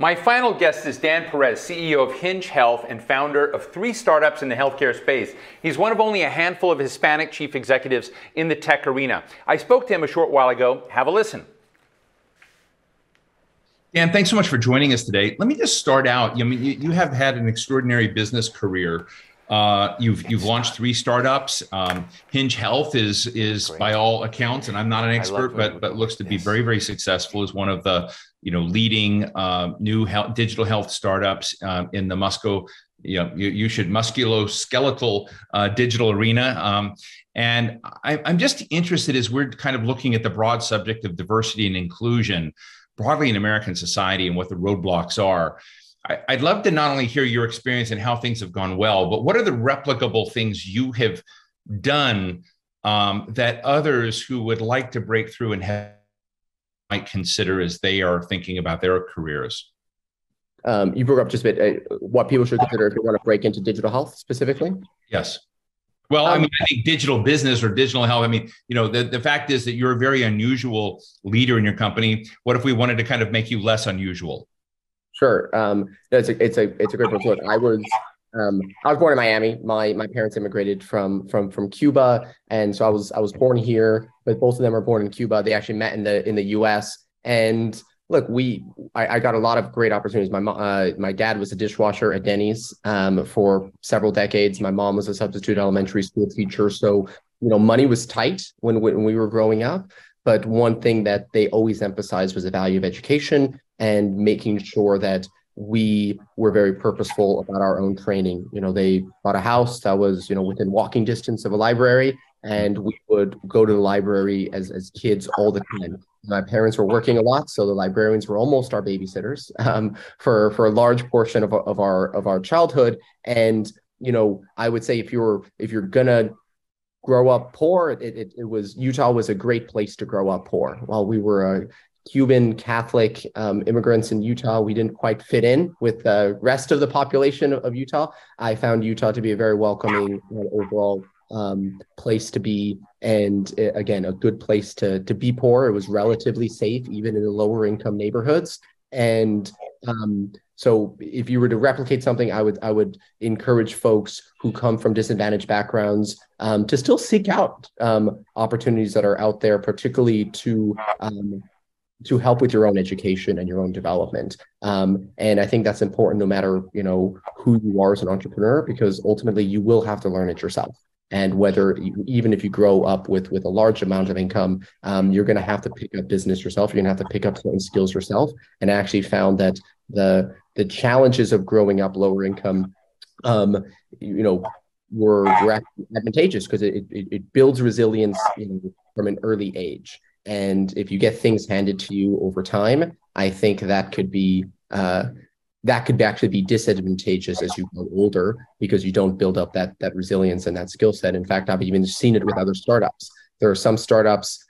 My final guest is Dan Perez, CEO of Hinge Health and founder of 3 startups in the healthcare space. He's one of only a handful of Hispanic chief executives in the tech arena. I spoke to him a short while ago. Have a listen. Dan, thanks so much for joining us today. Let me just start out. You have had an extraordinary business career. You've launched 3 startups. Hinge Health is by all accounts, and I'm not an expert, but looks to be very, very successful as one of the leading new digital health startups in the musculoskeletal digital arena. And I'm just interested, as we're kind of looking at the broad subject of diversity and inclusion broadly in American society and what the roadblocks are. I'd love to not only hear your experience and how things have gone well, but what are the replicable things you have done that others who would like to break through and might consider as they are thinking about their careers? You broke up just a bit. What people should consider if they want to break into digital health specifically? Yes. Well, I think digital business or digital health. The fact is that you're a very unusual leader in your company. What if we wanted to kind of make you less unusual? Sure. It's a great point. Look, I was born in Miami. My parents immigrated from Cuba, and so I was born here. But both of them are born in Cuba. They actually met in the U.S. And look, I got a lot of great opportunities. My dad was a dishwasher at Denny's for several decades. My mom was a substitute elementary school teacher. So money was tight when we were growing up. But one thing that they always emphasized was the value of education and making sure that we were very purposeful about our own training. They bought a house that was, within walking distance of a library, and we would go to the library as kids all the time. My parents were working a lot, so the librarians were almost our babysitters for a large portion of our childhood. And I would say if you're gonna grow up poor, Utah was a great place to grow up poor. While we were Cuban Catholic immigrants in Utah, we didn't quite fit in with the rest of the population of Utah. I found Utah to be a very welcoming overall place to be, and again, a good place to be poor. It was relatively safe, even in the lower income neighborhoods. And so if you were to replicate something, I would encourage folks who come from disadvantaged backgrounds to still seek out opportunities that are out there, particularly to help with your own education and your own development. And I think that's important no matter who you are as an entrepreneur, because ultimately you will have to learn it yourself. And even if you grow up with a large amount of income, you're going to have to pick up business yourself. You're going to have to pick up certain skills yourself. And I actually found that the challenges of growing up lower income, were advantageous because it builds resilience from an early age. And if you get things handed to you over time, I think that could actually be disadvantageous as you grow older, because you don't build up that resilience and that skill set. In fact, I've even seen it with other startups. There are some startups,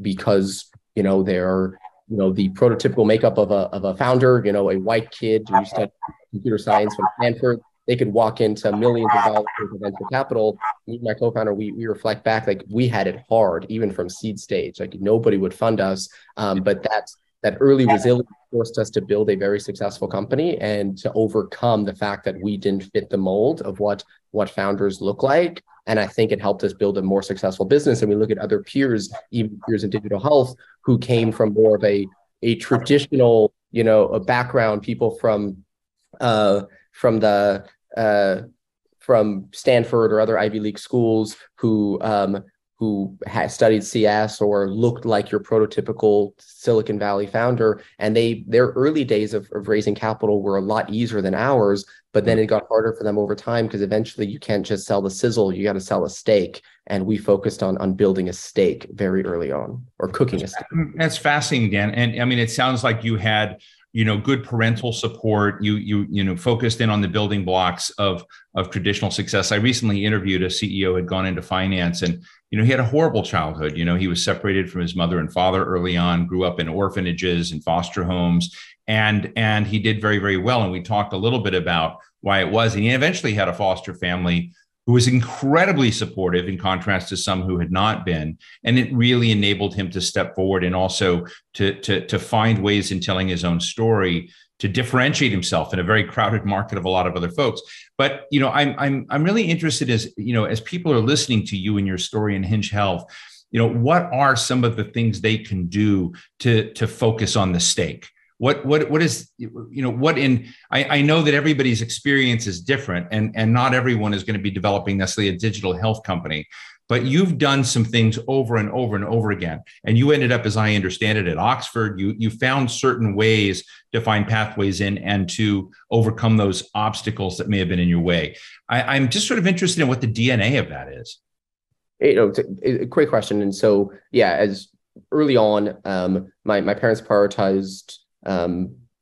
because they're the prototypical makeup of a founder, a white kid who studied computer science from Stanford. They could walk into millions of dollars worth of venture capital. Me and my co-founder, we reflect back, like, we had it hard, even from seed stage. Like, nobody would fund us. But that early resilience forced us to build a very successful company and to overcome the fact that we didn't fit the mold of what founders look like. And I think it helped us build a more successful business. And we look at other peers, even peers in digital health, who came from more of a traditional, a background, people from Stanford or other Ivy League schools who had studied CS or looked like your prototypical Silicon Valley founder. And their early days of raising capital were a lot easier than ours, but then it got harder for them over time, because eventually you can't just sell the sizzle, you got to sell a steak. And we focused on building a steak very early on, or cooking a steak. That's fascinating, Dan. And it sounds like you had good parental support. You focused in on the building blocks of traditional success. I recently interviewed a CEO who had gone into finance, and he had a horrible childhood. He was separated from his mother and father early on, grew up in orphanages and foster homes, and he did very, very well. And we talked a little bit about why it was. And he eventually had a foster family who was incredibly supportive, in contrast to some who had not been. And it really enabled him to step forward and also to find ways in telling his own story differentiate himself in a very crowded market of a lot of other folks. But I'm really interested as people are listening to you and your story in Hinge Health, what are some of the things they can do to focus on the stake? What is, I know that everybody's experience is different, and not everyone is going to be developing necessarily a digital health company, but you've done some things over and over and over again. And you ended up, as I understand it, at Oxford. You found certain ways to find pathways in and to overcome those obstacles that may have been in your way. I'm just sort of interested in what the DNA of that is. It's a great question. And so, yeah, as early on, my parents prioritized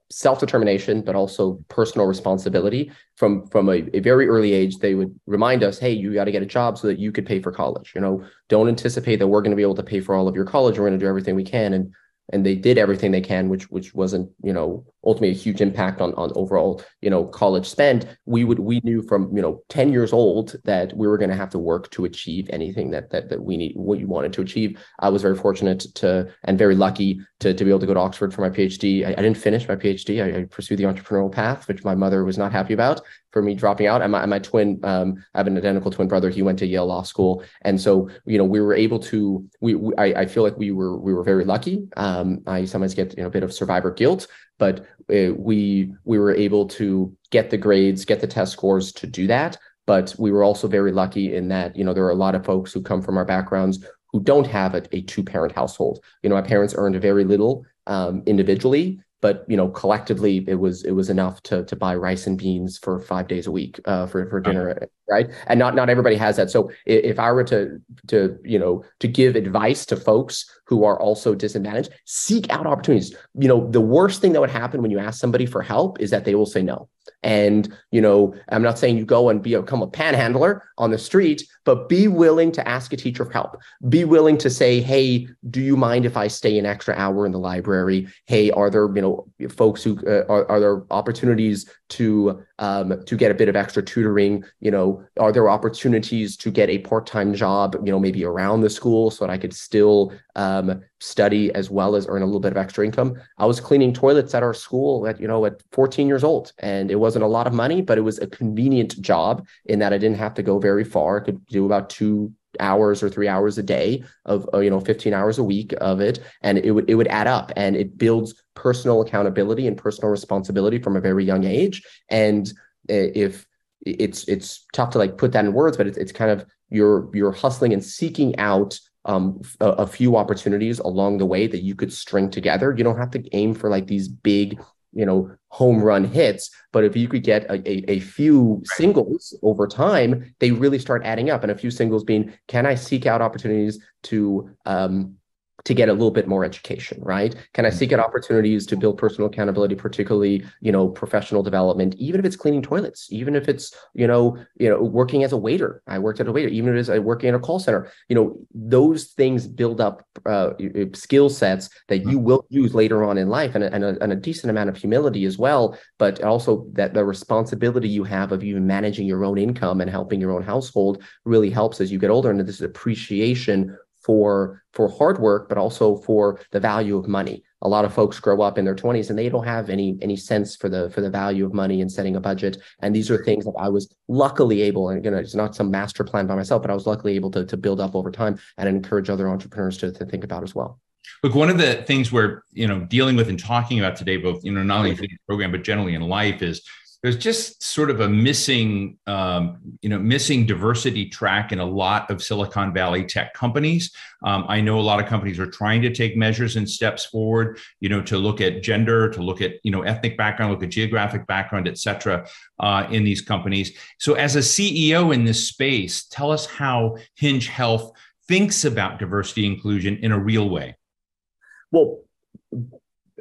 self-determination, but also personal responsibility. From a very early age, they would remind us, hey, you got to get a job so that you could pay for college. Don't anticipate that we're going to be able to pay for all of your college. We're going to do everything we can. And they did everything they can, which wasn't, ultimately a huge impact on overall, college spend. We knew from, 10 years old that we were going to have to work to achieve anything that we need, what you wanted to achieve. I was very fortunate and very lucky to be able to go to Oxford for my PhD. I didn't finish my PhD. I pursued the entrepreneurial path, which my mother was not happy about for me dropping out. And my twin, I have an identical twin brother. He went to Yale Law School. And so, we were able to, I feel like we were very lucky. I sometimes get a bit of survivor guilt, but we were able to get the grades, get the test scores to do that. But we were also very lucky in that, there are a lot of folks who come from our backgrounds who don't have a two-parent household. My parents earned very little individually, but collectively it was enough to buy rice and beans for 5 days a week for dinner, right? And not everybody has that. So if I were to give advice to folks who are also disadvantaged, seek out opportunities. The worst thing that would happen when you ask somebody for help is that they will say no. And, I'm not saying you go and become a panhandler on the street, but be willing to ask a teacher for help. Be willing to say, hey, do you mind if I stay an extra hour in the library? Hey, are there, folks who are there opportunities to get a bit of extra tutoring? Are there opportunities to get a part-time job, maybe around the school so that I could still study as well as earn a little bit of extra income? I was cleaning toilets at our school at 14 years old, and it wasn't a lot of money, but it was a convenient job in that I didn't have to go very far. I could do about 2 hours or 3 hours a day of 15 hours a week of it, and it would add up, and it builds personal accountability and personal responsibility from a very young age. And if it's tough to put that in words, but it's kind of you're hustling and seeking out a few opportunities along the way that you could string together. You don't have to aim for these big home run hits, but if you could get a few singles over time, they really start adding up. And a few singles being, can I seek out opportunities to get a little bit more education, right? Can I seek out opportunities to build personal accountability, particularly, professional development, even if it's cleaning toilets, even if it's, working as a waiter. I worked as a waiter, even if it's working in a call center. Those things build up skill sets that you will use later on in life, and a decent amount of humility as well, but also that the responsibility you have of even managing your own income and helping your own household really helps as you get older. And this is appreciation for hard work, but also for the value of money. A lot of folks grow up in their 20s and they don't have any sense for the value of money and setting a budget. And these are things that I was luckily able, and it's not some master plan by myself, but I was luckily able to build up over time and encourage other entrepreneurs to think about as well. Look, one of the things we're dealing with and talking about today, both not only for the program but generally in life, is there's just sort of a missing diversity track in a lot of Silicon Valley tech companies. I know a lot of companies are trying to take measures and steps forward, to look at gender, to look at, ethnic background, look at geographic background, et cetera, in these companies. So as a CEO in this space, tell us how Hinge Health thinks about diversity inclusion in a real way. Well,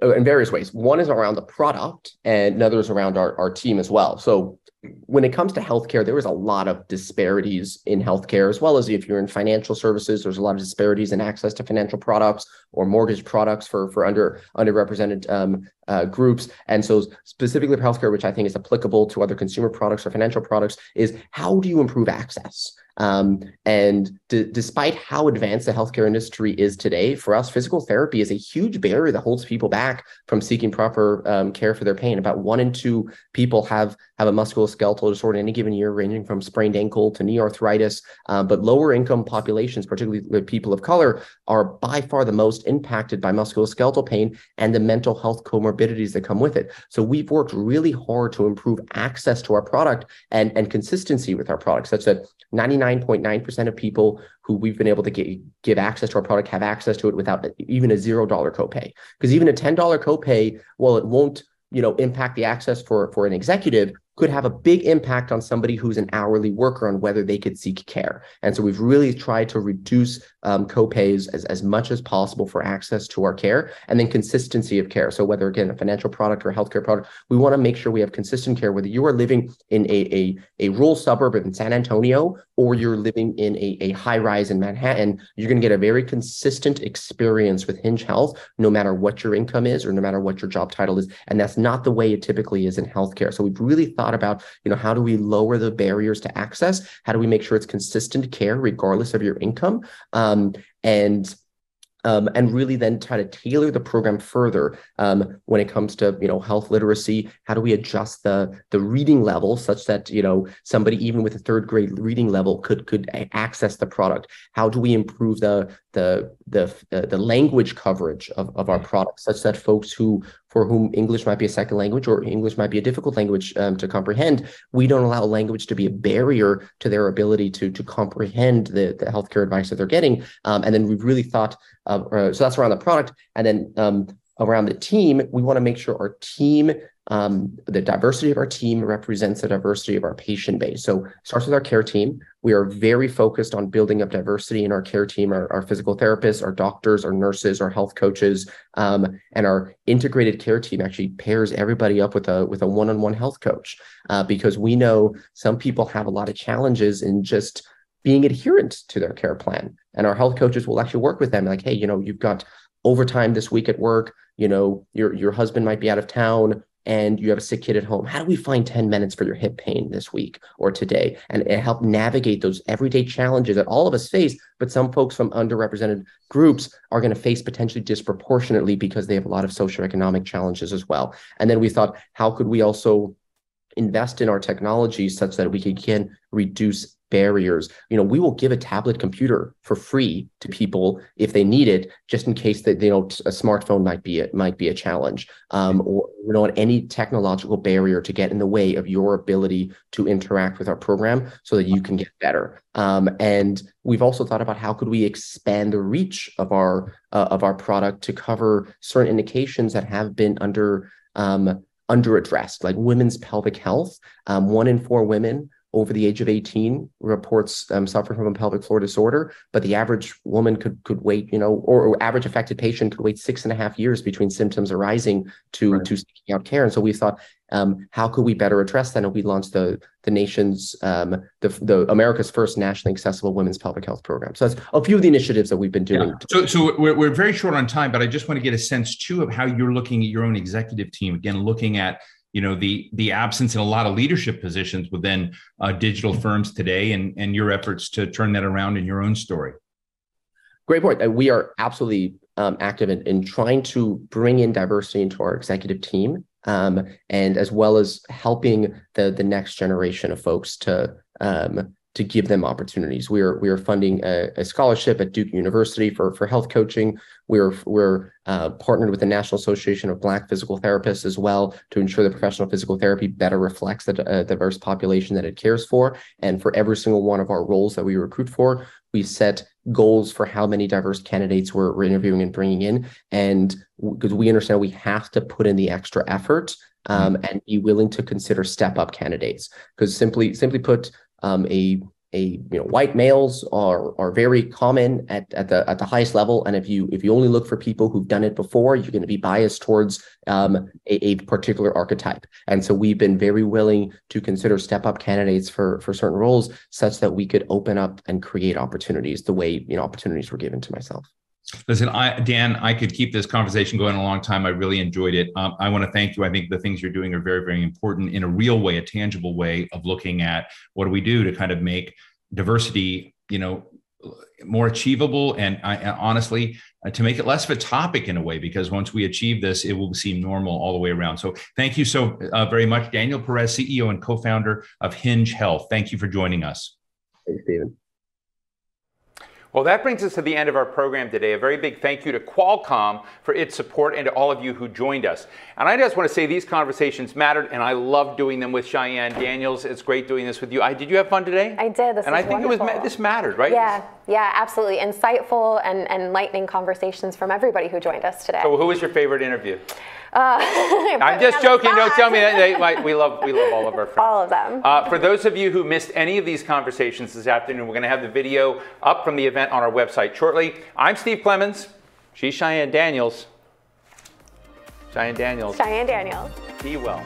in various ways. One is around the product, and another is around our team as well. So when it comes to healthcare, there is a lot of disparities in healthcare, as well as if you're in financial services, there's a lot of disparities in access to financial products or mortgage products for underrepresented groups. And so specifically for healthcare, which I think is applicable to other consumer products or financial products, is how do you improve access? And despite how advanced the healthcare industry is today, for us, physical therapy is a huge barrier that holds people back from seeking proper care for their pain. About 1 in 2 people have a musculoskeletal disorder in any given year, ranging from sprained ankle to knee arthritis. But lower income populations, particularly people of color, are by far the most impacted by musculoskeletal pain and the mental health comorbidities that come with it. So we've worked really hard to improve access to our product and consistency with our product, such that 99.9% of people who we've been able to give access to our product have access to it without even a $0 copay. Because even a $10 copay, while it won't impact the access for an executive, could have a big impact on somebody who's an hourly worker on whether they could seek care. And so we've really tried to reduce copays as much as possible for access to our care, and then consistency of care. So whether, again, a financial product or a healthcare product, we want to make sure we have consistent care, whether you are living in a rural suburb in San Antonio or you're living in a high rise in Manhattan. You're going to get a very consistent experience with Hinge Health, no matter what your income is or no matter what your job title is. And that's not the way it typically is in healthcare. So we've really thought about, how do we lower the barriers to access? How do we make sure it's consistent care regardless of your income? And really then try to tailor the program further when it comes to health literacy. How do we adjust the reading level such that somebody even with a 3rd grade reading level could access the product? How do we improve the language coverage of our product such that folks for whom English might be a second language or English might be a difficult language to comprehend, we don't allow language to be a barrier to their ability to comprehend the healthcare advice that they're getting. And then we've really thought, so that's around the product. And then around the team, we want to make sure our team, the diversity of our team represents the diversity of our patient base. So it starts with our care team. We are very focused on building up diversity in our care team, our physical therapists, our doctors, our nurses, our health coaches, and our integrated care team actually pairs everybody up with a one-on-one health coach, because we know some people have a lot of challenges in just being adherent to their care plan. And our health coaches will actually work with them like, hey, you've got overtime this week at work, your husband might be out of town and you have a sick kid at home. How do we find 10 minutes for your hip pain this week or today? And help navigate those everyday challenges that all of us face, but some folks from underrepresented groups are going to face potentially disproportionately because they have a lot of socioeconomic challenges as well. And then we thought, how could we also invest in our technology such that we can reduce barriers? We will give a tablet computer for free to people if they need it, just in case that a smartphone might be a challenge, or any technological barrier to get in the way of your ability to interact with our program so that you can get better. And we've also thought about how could we expand the reach of our product to cover certain indications that have been underaddressed, like women's pelvic health. 1 in 4 women over the age of 18 reports suffering from a pelvic floor disorder, but the average woman could wait, or average affected patient could wait 6.5 years between symptoms arising to seeking out care. And so we thought, how could we better address that? And we launched the nation's, the America's first nationally accessible women's pelvic health program. So that's a few of the initiatives that we've been doing. Yeah. So we're very short on time, but I just want to get a sense too of how you're looking at your own executive team. Again, looking at the absence in a lot of leadership positions within digital firms today, and your efforts to turn that around in your own story. Great point. We are absolutely active in trying to bring in diversity into our executive team, and as well as helping the next generation of folks to give them opportunities. We are funding a scholarship at Duke University for health coaching. We're partnered with the National Association of Black Physical Therapists as well to ensure that professional physical therapy better reflects the diverse population that it cares for. And for every single one of our roles that we recruit for, we set goals for how many diverse candidates we're interviewing and bringing in. And because we understand we have to put in the extra effort and be willing to consider step-up candidates. Because simply put, white males are very common at the highest level, and if you only look for people who've done it before, you're going to be biased towards a particular archetype. And so we've been very willing to consider step-up candidates for certain roles, such that we could open up and create opportunities the way opportunities were given to myself. Listen, Dan, I could keep this conversation going a long time. I really enjoyed it. I want to thank you. I think the things you're doing are very, very important in a real way, a tangible way of looking at what do we do to kind of make diversity, more achievable, and honestly, to make it less of a topic in a way, because once we achieve this, it will seem normal all the way around. So thank you so very much, Daniel Perez, CEO and co-founder of Hinge Health. Thank you for joining us. Thanks, Stephen. Well, that brings us to the end of our program today. A very big thank you to Qualcomm for its support and to all of you who joined us. And I just want to say these conversations mattered, and I love doing them with Cheyenne Daniels. It's great doing this with you. Did you have fun today? I did. And I think this mattered, right? Yeah, absolutely. Insightful and enlightening conversations from everybody who joined us today. So who was your favorite interview? I'm just joking. Don't tell me that. We love all of our friends. All of them. For those of you who missed any of these conversations this afternoon, we're going to have the video up from the event on our website shortly. I'm Steve Clemons. She's Cheyenne Daniels. Cheyenne Daniels. Cheyenne Daniels. Be well.